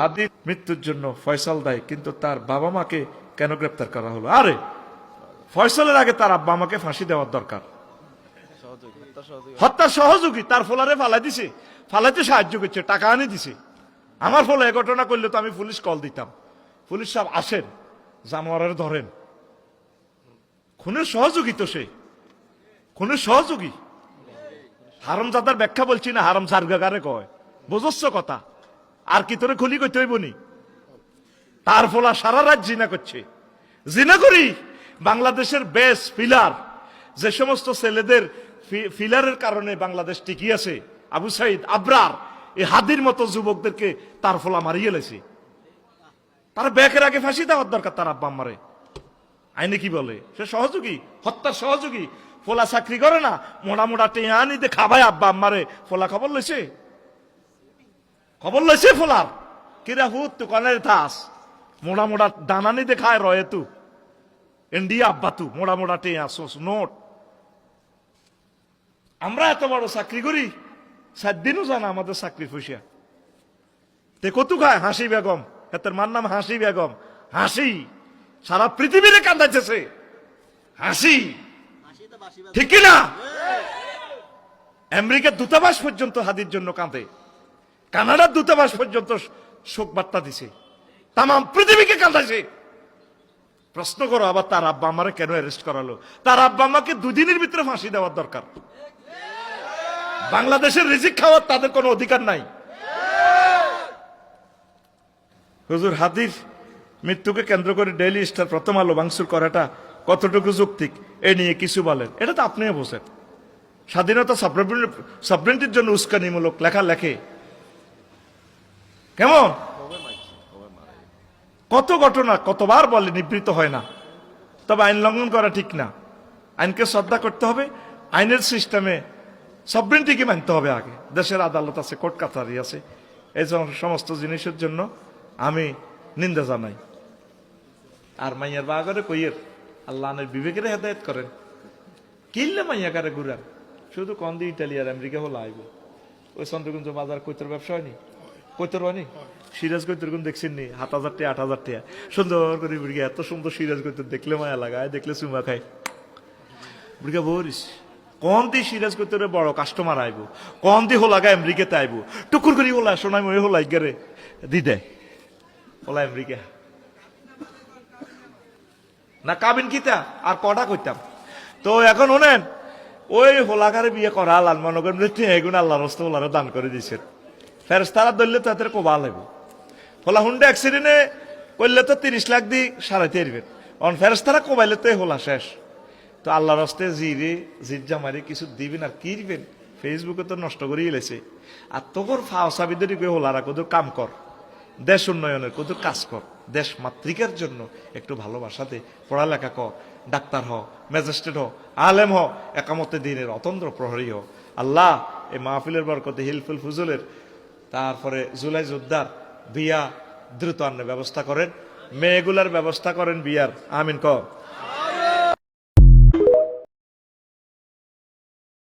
হাদির মৃত্যুর জন্য ফয়সাল দায়ী, কিন্তু তার বাবা মাকে কেন গ্রেপ্তার করা হলো? আরে ফয়সালের আগে তার আব্বা আমাকে ফাঁসি দেওয়ার দরকার। হত্যার সহযোগী, তার ফোলারে ফালাই দিছে, ফালাইতে সাহায্য করছে, টাকা আনি দিছে। আমার ফলে এ ঘটনা করলে তো আমি পুলিশ কল দিতাম, পুলিশ সাহেব আসেন, জানোয়ারের ধরেন। খুনের সহযোগী তো সে, খুনের সহযোগী। হারামজাদার ব্যাখ্যা বলছি না, হারাম সারগাগারে কয়, বুঝছ কথা? আর কি তোরে খুলি কইতে হইব নি? তার ফলা সারা রাত জিনা করছে। জিনা করি বাংলাদেশের বেস ফিলার, যে সমস্ত ছেলেদের ফিলারের কারণে বাংলাদেশ টিকি আছে, আবু সাইদ, আবরার, এই হাদির মতো যুবকদেরকে তার ফলা মারিয়ে লেছে। তার ব্যাকের আগে ফাঁসি দেওয়ার দরকার তার আব্বা আম্মারে। আইনে কি বলে? সে সহযোগী, হত্যার সহযোগী। ফোলা চাকরি করে না, মোড়া মোড়া টেয়া আনিতে খাবাই আব্বা আম্মারে। ফোলা খবর লইছে, খবর লইছে ফোলার কিরা হুত তু কনের থাস মোড়া মোড়া দানানি দেখায় রয়ে তু ইন্ডিয়া আব্বা তু মোড়া মোড়া টেয়া সোস নোট। আমরা এত বড় চাকরি করি, 7 দিনও জানা আমাদের চাকরি পয়সা। তে কত খায় হাসি বেগম, এতের মার নাম হাসি বেগম। হাসি সারা পৃথিবীরে কান্দাইতেছে, হাসি ঠিক না? আমেরিকার দূতাবাস পর্যন্ত হাদির জন্য কাঁদে, কানাডার দূতাবাস পর্যন্ত শোক বার্তা দিছে, তাম পৃথিবীকে কাঁদাইছে। প্রশ্ন করো আবার তার আব্বা আমারে কেন অ্যারেস্ট করালো? তার আব্বা আমাকে 2 দিনের ভিতরে ফাঁসি দেওয়ার দরকার। বাংলাদেশের রিজিক খাওয়ার তাদের কোনো অধিকার নাই। হুজুর হাদির মৃত্যুকে কেন্দ্র করে ডেইলি স্টার, প্রথম আলো ভাঙচুর করাটা কতটুকু যৌক্তিক এ নিয়ে কিছু বলেন। এটা তো আপনিও বোঝেন। স্বাধীনতা সাবরেন্টির জন্য উস্কানিমূলক লেখা লেখে কেমন? কত ঘটনা কতবার বলে, নিবৃত্ত হয় না। তবে আইন লঙ্ঘন করা ঠিক না, আইনকে শ্রদ্ধা করতে হবে, আইনের সিস্টেমে সবরেন্টিকে মানতে হবে। আগে দেশের আদালত আছে, কোর্ট কাছারি আছে, এই সমস্ত জিনিসের জন্য আমি নিন্দা জানাই। আর মাইয়ার বাগারে কইয়ের আল্লাহ বিবেকের হেদায়ত করেন, কিনলে মাইয়া কারে ঘুরান, শুধু কন্দি ইটালিয়ার আমেরিকা হলো আইব। ওই চন্দ্রগঞ্জ বাজার কৈতর ব্যবসা হয়নি, কৈতর হয়নি, সিরাজ কৈতর কোন দেখছেন নি? 7,000 টাকা 8,000 টাকা সুন্দর করে বুড়িয়া, এত সুন্দর সিরাজ কৈতর দেখলে মায়া লাগায়, দেখলে চুমা খায়। বুড়িয়া বলিস কন দি সিরাজ কৈতরে বড় কাস্টমার আইব, কন দি হোলাগা আমেরিকাতে আইব, টুকুর করি হোলা সোনাই মই হোলাই গেরে দি দেয় হোলা আমেরিকা না কাবিন কিতা আর কটা কইতাম। তো এখন শোনেন, ওই হোলাকারে বিয়ে করা আল্লাহ মনে করেন এগুন আল্লাহ রস্তে হোলারে দান করে দিয়েছেন। ফেরেশতারা ধরলে তাদের কোবাল হইব। হোলা হুন্ডা অ্যাক্সিডেন্টে করলে তো 30 লাখ দিয়ে সারাইতে পারবেন, অন ফেরেশতারা কোবাইলে তো হোলা শেষ। তো আল্লাহ রস্তে জিরে জিজ্জা মারি কিছু দিবেন আর কি দিবেন? ফেসবুকে তো নষ্ট করিয়ে লেছে। আর তোর ফাওসাবিদের হোলারা কত কাম কর, দেশ উন্নয়নের কত কাজ কর, দেশ মাতৃকার জন্য একটু ভালোবাসাতে পড়ালেখা কর, ডাক্তার হ, ম্যাজিস্ট্রেট হ, আলেম হ, একামতে দিনের অতন্ত্র প্রহরী হ। আল্লাহ এই মাহফিলের বরকতে হিলফুল ফুজুলের, তারপরে জুলাই যোদ্ধার বিয়া দ্রুত আন্নের ব্যবস্থা করেন, মেয়েগুলার ব্যবস্থা করেন বিয়ার। আমিন ক।